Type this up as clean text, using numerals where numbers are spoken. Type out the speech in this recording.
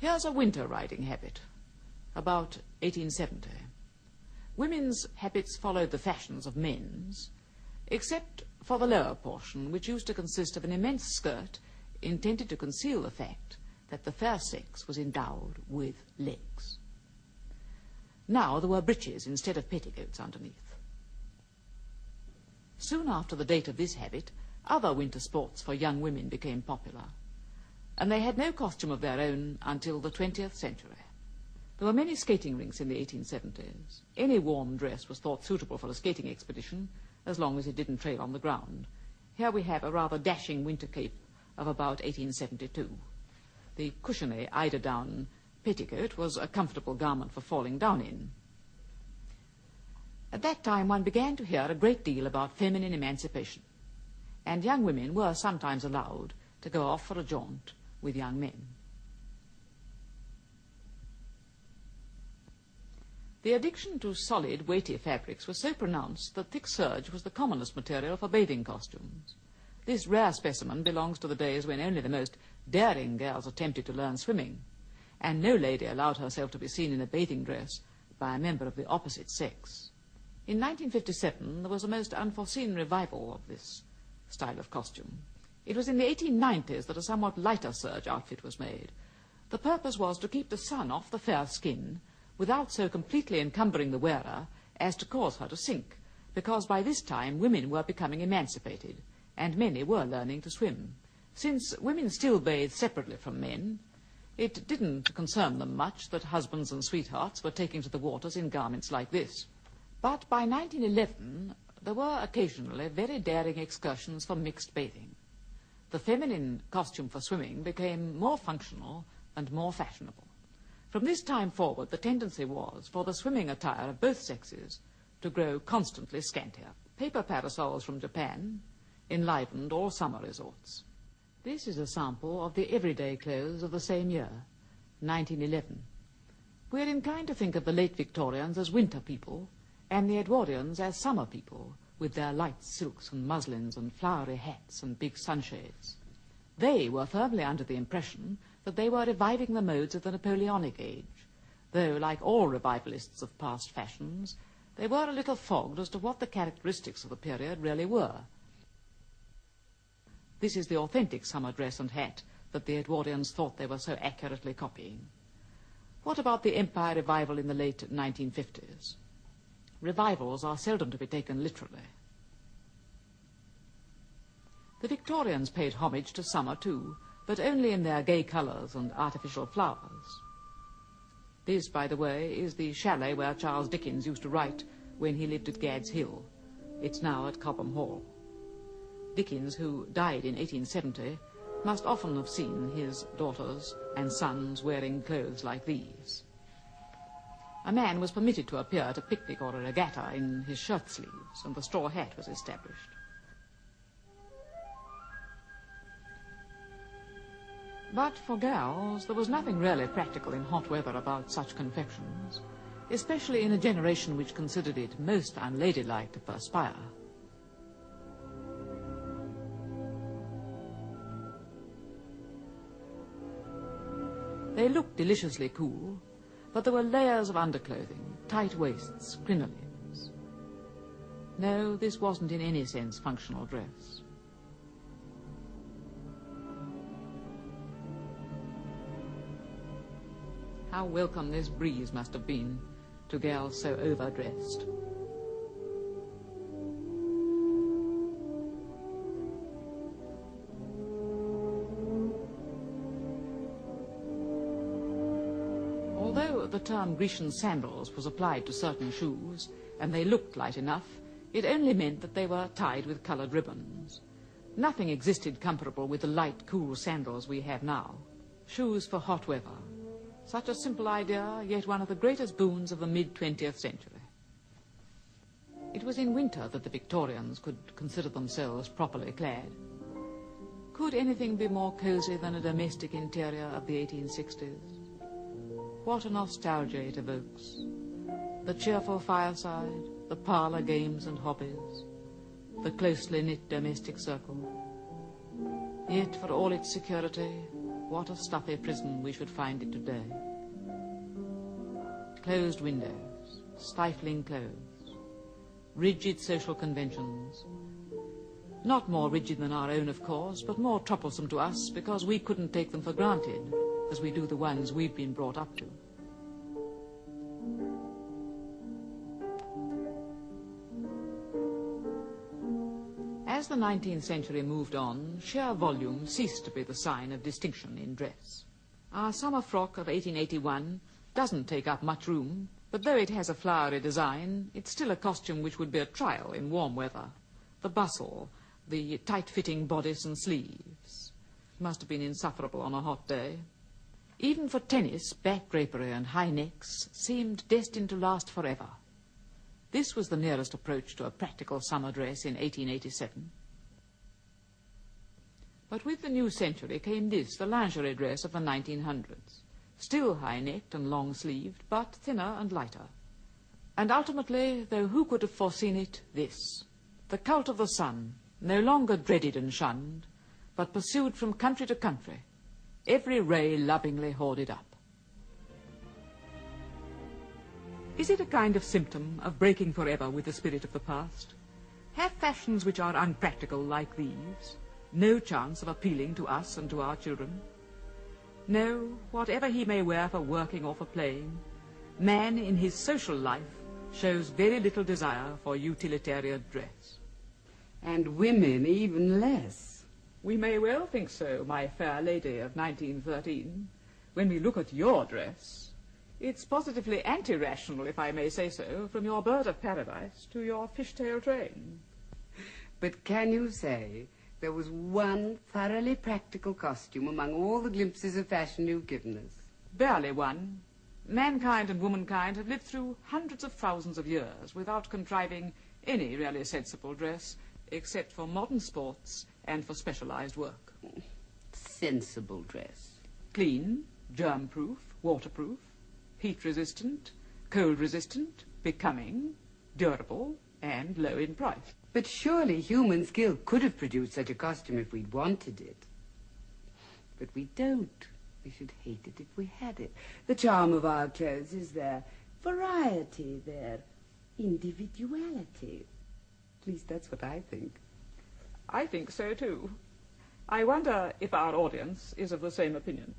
Here's a winter riding habit, about 1870. Women's habits followed the fashions of men's, except for the lower portion, which used to consist of an immense skirt intended to conceal the fact that the fair sex was endowed with legs. Now there were breeches instead of petticoats underneath. Soon after the date of this habit, other winter sports for young women became popular, and they had no costume of their own until the 20th century. There were many skating rinks in the 1870s. Any warm dress was thought suitable for a skating expedition, as long as it didn't trail on the ground. Here we have a rather dashing winter cape of about 1872. The cushiony eider-down petticoat was a comfortable garment for falling down in. At that time one began to hear a great deal about feminine emancipation, and young women were sometimes allowed to go off for a jaunt with young men. The addiction to solid, weighty fabrics was so pronounced that thick serge was the commonest material for bathing costumes. This rare specimen belongs to the days when only the most daring girls attempted to learn swimming, and no lady allowed herself to be seen in a bathing dress by a member of the opposite sex. In 1957, there was a most unforeseen revival of this style of costume. It was in the 1890s that a somewhat lighter serge outfit was made. The purpose was to keep the sun off the fair skin without so completely encumbering the wearer as to cause her to sink, because by this time women were becoming emancipated, and many were learning to swim. Since women still bathed separately from men, it didn't concern them much that husbands and sweethearts were taking to the waters in garments like this. But by 1911, there were occasionally very daring excursions for mixed bathing. The feminine costume for swimming became more functional and more fashionable. From this time forward, the tendency was for the swimming attire of both sexes to grow constantly scantier. Paper parasols from Japan enlivened all summer resorts. This is a sample of the everyday clothes of the same year, 1911. We're inclined to think of the late Victorians as winter people and the Edwardians as summer people, with their light silks and muslins and flowery hats and big sunshades. They were firmly under the impression that they were reviving the modes of the Napoleonic age, though, like all revivalists of past fashions, they were a little fogged as to what the characteristics of the period really were. This is the authentic summer dress and hat that the Edwardians thought they were so accurately copying. What about the Empire revival in the late 1950s? Revivals are seldom to be taken literally. The Victorians paid homage to summer too, but only in their gay colours and artificial flowers. This, by the way, is the chalet where Charles Dickens used to write when he lived at Gad's Hill. It's now at Cobham Hall. Dickens, who died in 1870, must often have seen his daughters and sons wearing clothes like these. A man was permitted to appear at a picnic or a regatta in his shirt sleeves, and the straw hat was established. But for girls, there was nothing really practical in hot weather about such confections, especially in a generation which considered it most unladylike to perspire. They looked deliciously cool, but there were layers of underclothing, tight waists, crinolines. No, this wasn't in any sense functional dress. How welcome this breeze must have been to girls so overdressed. Although the term Grecian sandals was applied to certain shoes, and they looked light enough, it only meant that they were tied with coloured ribbons. Nothing existed comparable with the light, cool sandals we have now. Shoes for hot weather. Such a simple idea, yet one of the greatest boons of the mid-20th century. It was in winter that the Victorians could consider themselves properly clad. Could anything be more cosy than a domestic interior of the 1860s? What a nostalgia it evokes. The cheerful fireside, the parlour games and hobbies, the closely knit domestic circle. Yet for all its security, what a stuffy prison we should find it today. Closed windows, stifling clothes, rigid social conventions. Not more rigid than our own, of course, but more troublesome to us because we couldn't take them for granted, as we do the ones we've been brought up to. As the 19th century moved on, sheer volume ceased to be the sign of distinction in dress. Our summer frock of 1881 doesn't take up much room, but though it has a flowery design, it's still a costume which would be a trial in warm weather. The bustle, the tight-fitting bodice and sleeves, must have been insufferable on a hot day. Even for tennis, back drapery and high necks seemed destined to last forever. This was the nearest approach to a practical summer dress in 1887. But with the new century came this, the lingerie dress of the 1900s. Still high-necked and long-sleeved, but thinner and lighter. And ultimately, though who could have foreseen it, this. The cult of the sun, no longer dreaded and shunned, but pursued from country to country, every ray lovingly hoarded up. Is it a kind of symptom of breaking forever with the spirit of the past? Have fashions which are unpractical like these no chance of appealing to us and to our children? No, whatever he may wear for working or for playing, man in his social life shows very little desire for utilitarian dress. And women even less. We may well think so, my fair lady of 1913. When we look at your dress, it's positively anti-rational, if I may say so, from your bird of paradise to your fishtail train. But can you say there was one thoroughly practical costume among all the glimpses of fashion you've given us? Barely one. Mankind and womankind have lived through hundreds of thousands of years without contriving any really sensible dress, except for modern sports and for specialized work. Sensible dress. Clean, germ-proof, waterproof, heat-resistant, cold-resistant, becoming, durable, and low in price. But surely human skill could have produced such a costume if we'd wanted it. But we don't. We should hate it if we had it. The charm of our clothes is their variety, their individuality. At least that's what I think. I think so, too. I wonder if our audience is of the same opinion.